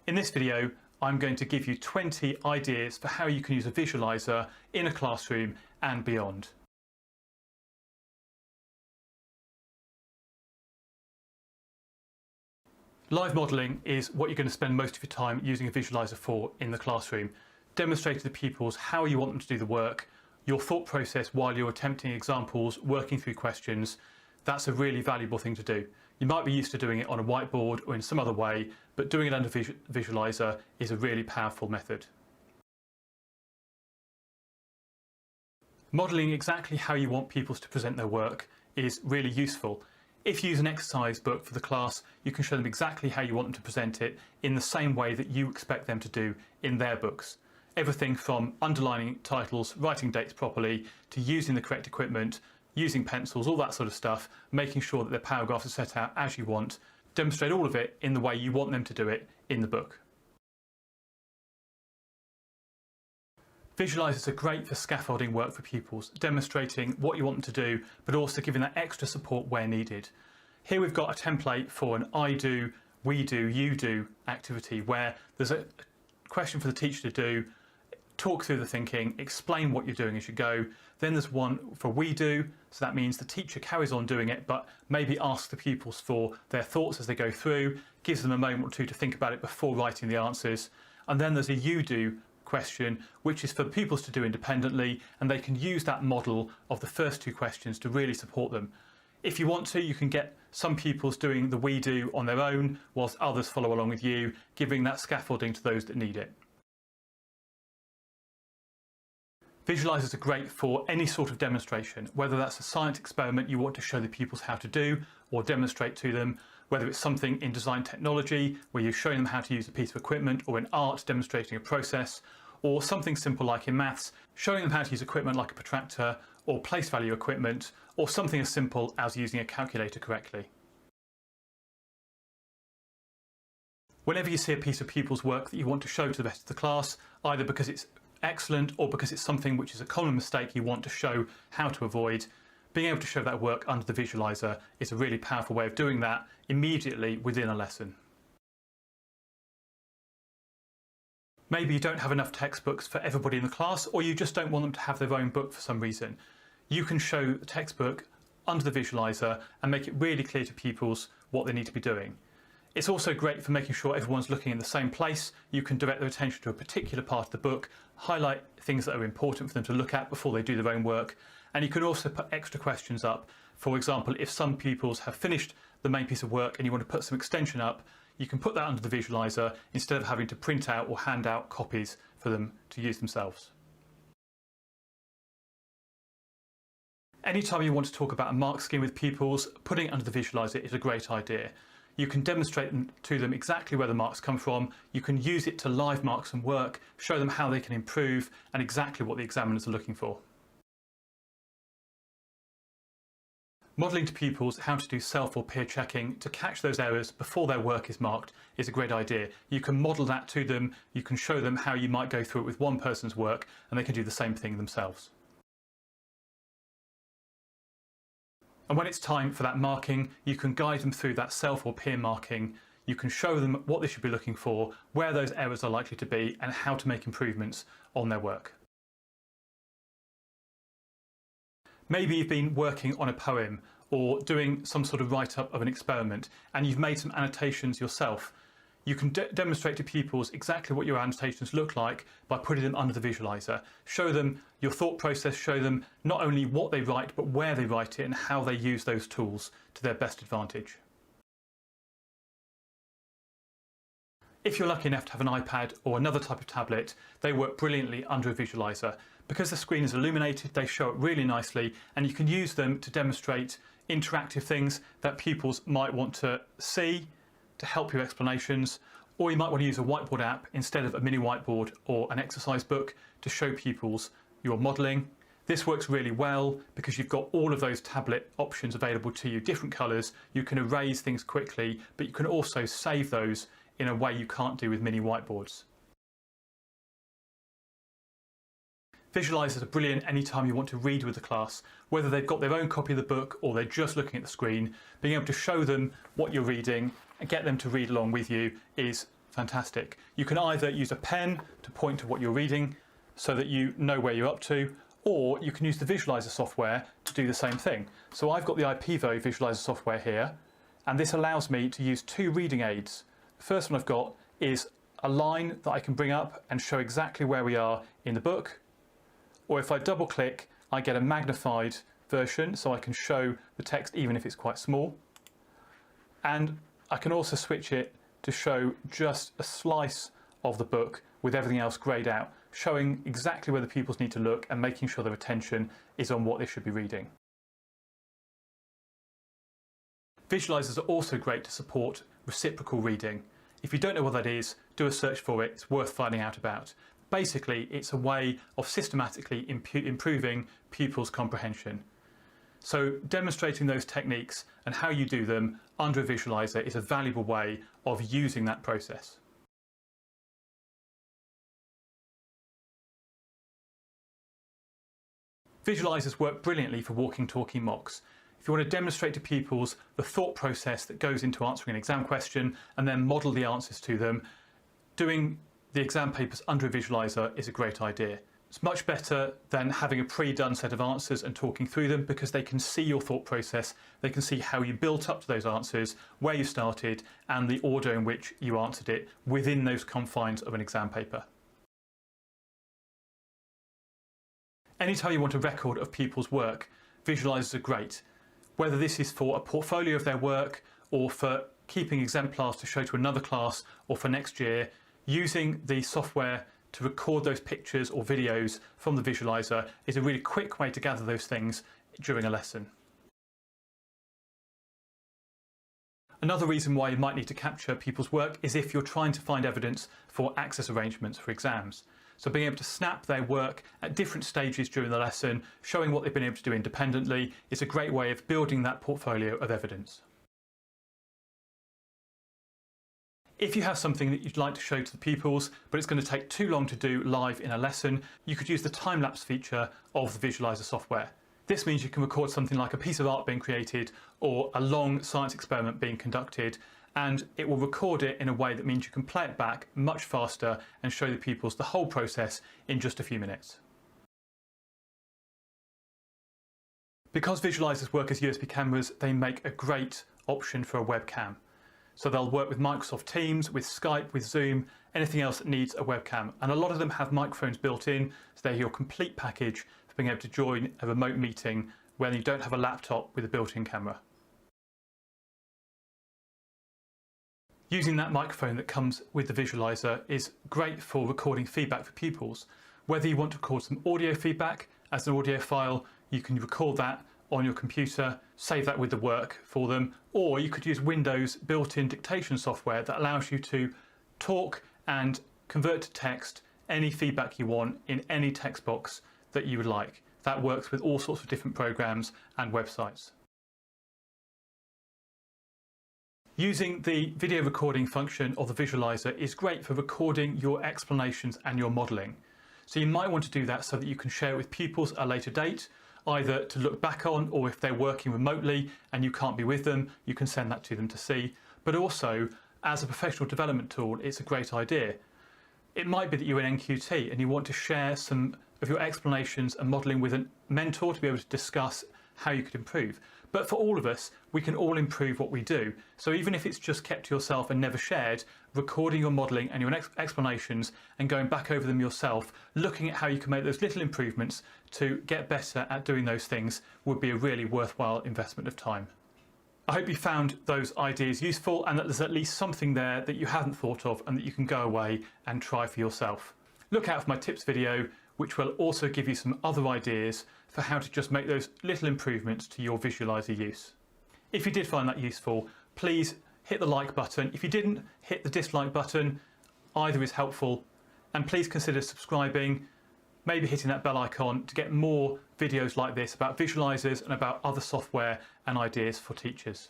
In this video, I'm going to give you 20 ideas for how you can use a visualizer in a classroom and beyond. Live modelling is what you're going to spend most of your time using a visualizer for in the classroom. Demonstrate to the pupils how you want them to do the work, your thought process while you're attempting examples, working through questions. That's a really valuable thing to do. You might be used to doing it on a whiteboard or in some other way, but doing it under Visualiser is a really powerful method. Modelling exactly how you want pupils to present their work is really useful. If you use an exercise book for the class, you can show them exactly how you want them to present it in the same way that you expect them to do in their books. Everything from underlining titles, writing dates properly, to using the correct equipment, using pencils, all that sort of stuff, making sure that their paragraphs are set out as you want. Demonstrate all of it in the way you want them to do it in the book. Visualisers are great for scaffolding work for pupils, demonstrating what you want them to do, but also giving that extra support where needed. Here we've got a template for an I do, we do, you do activity where there's a question for the teacher to do, talk through the thinking, explain what you're doing as you go. Then there's one for we do, so that means the teacher carries on doing it, but maybe asks the pupils for their thoughts as they go through, gives them a moment or two to think about it before writing the answers. And then there's a you do question, which is for pupils to do independently, and they can use that model of the first two questions to really support them. If you want to, you can get some pupils doing the we do on their own, whilst others follow along with you, giving that scaffolding to those that need it. Visualisers are great for any sort of demonstration, whether that's a science experiment you want to show the pupils how to do or demonstrate to them, whether it's something in design technology where you're showing them how to use a piece of equipment, or in art demonstrating a process, or something simple like in maths, showing them how to use equipment like a protractor or place value equipment, or something as simple as using a calculator correctly. Whenever you see a piece of pupils' work that you want to show to the rest of the class, either because it's excellent or because it's something which is a common mistake you want to show how to avoid, being able to show that work under the visualizer is a really powerful way of doing that immediately within a lesson. Maybe you don't have enough textbooks for everybody in the class, or you just don't want them to have their own book for some reason. You can show the textbook under the visualizer and make it really clear to pupils what they need to be doing. It's also great for making sure everyone's looking in the same place. You can direct their attention to a particular part of the book, highlight things that are important for them to look at before they do their own work, and you can also put extra questions up. For example, if some pupils have finished the main piece of work and you want to put some extension up, you can put that under the visualizer instead of having to print out or hand out copies for them to use themselves. Anytime you want to talk about a mark scheme with pupils, putting it under the visualizer is a great idea. You can demonstrate to them exactly where the marks come from, you can use it to live mark some work, show them how they can improve and exactly what the examiners are looking for. Modelling to pupils how to do self or peer checking to catch those errors before their work is marked is a great idea. You can model that to them, you can show them how you might go through it with one person's work and they can do the same thing themselves. And when it's time for that marking, you can guide them through that self or peer marking. You can show them what they should be looking for, where those errors are likely to be, and how to make improvements on their work. Maybe you've been working on a poem or doing some sort of write-up of an experiment and you've made some annotations yourself. You can demonstrate to pupils exactly what your annotations look like by putting them under the visualizer. Show them your thought process, show them not only what they write but where they write it and how they use those tools to their best advantage. If you're lucky enough to have an iPad or another type of tablet, they work brilliantly under a visualizer. Because the screen is illuminated, they show up really nicely and you can use them to demonstrate interactive things that pupils might want to see to help your explanations, or you might want to use a whiteboard app instead of a mini whiteboard or an exercise book to show pupils your modelling. This works really well because you've got all of those tablet options available to you, different colours. You can erase things quickly, but you can also save those in a way you can't do with mini whiteboards. Visualisers are brilliant anytime you want to read with the class, whether they've got their own copy of the book or they're just looking at the screen. Being able to show them what you're reading and get them to read along with you is fantastic. You can either use a pen to point to what you're reading so that you know where you're up to, or you can use the Visualiser software to do the same thing. So I've got the IPvo Visualiser software here, and this allows me to use two reading aids. The first one I've got is a line that I can bring up and show exactly where we are in the book, or if I double click, I get a magnified version so I can show the text even if it's quite small. And I can also switch it to show just a slice of the book with everything else greyed out, showing exactly where the pupils need to look and making sure their attention is on what they should be reading. Visualisers are also great to support reciprocal reading. If you don't know what that is, do a search for it, it's worth finding out about. Basically, it's a way of systematically improving pupils' comprehension. So demonstrating those techniques and how you do them under a Visualiser is a valuable way of using that process. Visualisers work brilliantly for walking-talking mocks. If you want to demonstrate to pupils the thought process that goes into answering an exam question and then model the answers to them, doing the exam papers under a Visualiser is a great idea. It's much better than having a pre-done set of answers and talking through them, because they can see your thought process, they can see how you built up to those answers, where you started, and the order in which you answered it within those confines of an exam paper. Anytime you want a record of pupils' work, Visualisers are great. Whether this is for a portfolio of their work or for keeping exemplars to show to another class or for next year, using the software to record those pictures or videos from the Visualiser is a really quick way to gather those things during a lesson. Another reason why you might need to capture people's work is if you're trying to find evidence for access arrangements for exams. So being able to snap their work at different stages during the lesson, showing what they've been able to do independently, is a great way of building that portfolio of evidence. If you have something that you'd like to show to the pupils, but it's going to take too long to do live in a lesson, you could use the time-lapse feature of the Visualiser software. This means you can record something like a piece of art being created or a long science experiment being conducted, and it will record it in a way that means you can play it back much faster and show the pupils the whole process in just a few minutes. Because Visualisers work as USB cameras, they make a great option for a webcam. So they'll work with Microsoft Teams, with Skype, with Zoom, anything else that needs a webcam. And a lot of them have microphones built in, so they're your complete package for being able to join a remote meeting when you don't have a laptop with a built-in camera. Using that microphone that comes with the Visualiser is great for recording feedback for pupils. Whether you want to record some audio feedback as an audio file, you can record that on your computer, save that with the work for them, or you could use Windows built-in dictation software that allows you to talk and convert to text any feedback you want in any text box that you would like. That works with all sorts of different programs and websites. Using the video recording function of the Visualiser is great for recording your explanations and your modelling. So you might want to do that so that you can share it with pupils at a later date, either to look back on, or if they're working remotely and you can't be with them, you can send that to them to see. But also, as a professional development tool, it's a great idea. It might be that you're in NQT and you want to share some of your explanations and modelling with a mentor to be able to discuss how you could improve. But for all of us, we can all improve what we do. So even if it's just kept to yourself and never shared, recording your modelling and your explanations and going back over them yourself, looking at how you can make those little improvements to get better at doing those things would be a really worthwhile investment of time. I hope you found those ideas useful and that there's at least something there that you hadn't thought of and that you can go away and try for yourself. Look out for my tips video, which will also give you some other ideas for how to just make those little improvements to your Visualiser use. If you did find that useful, please hit the like button. If you didn't, hit the dislike button. Either is helpful. And please consider subscribing, maybe hitting that bell icon to get more videos like this about Visualisers and about other software and ideas for teachers.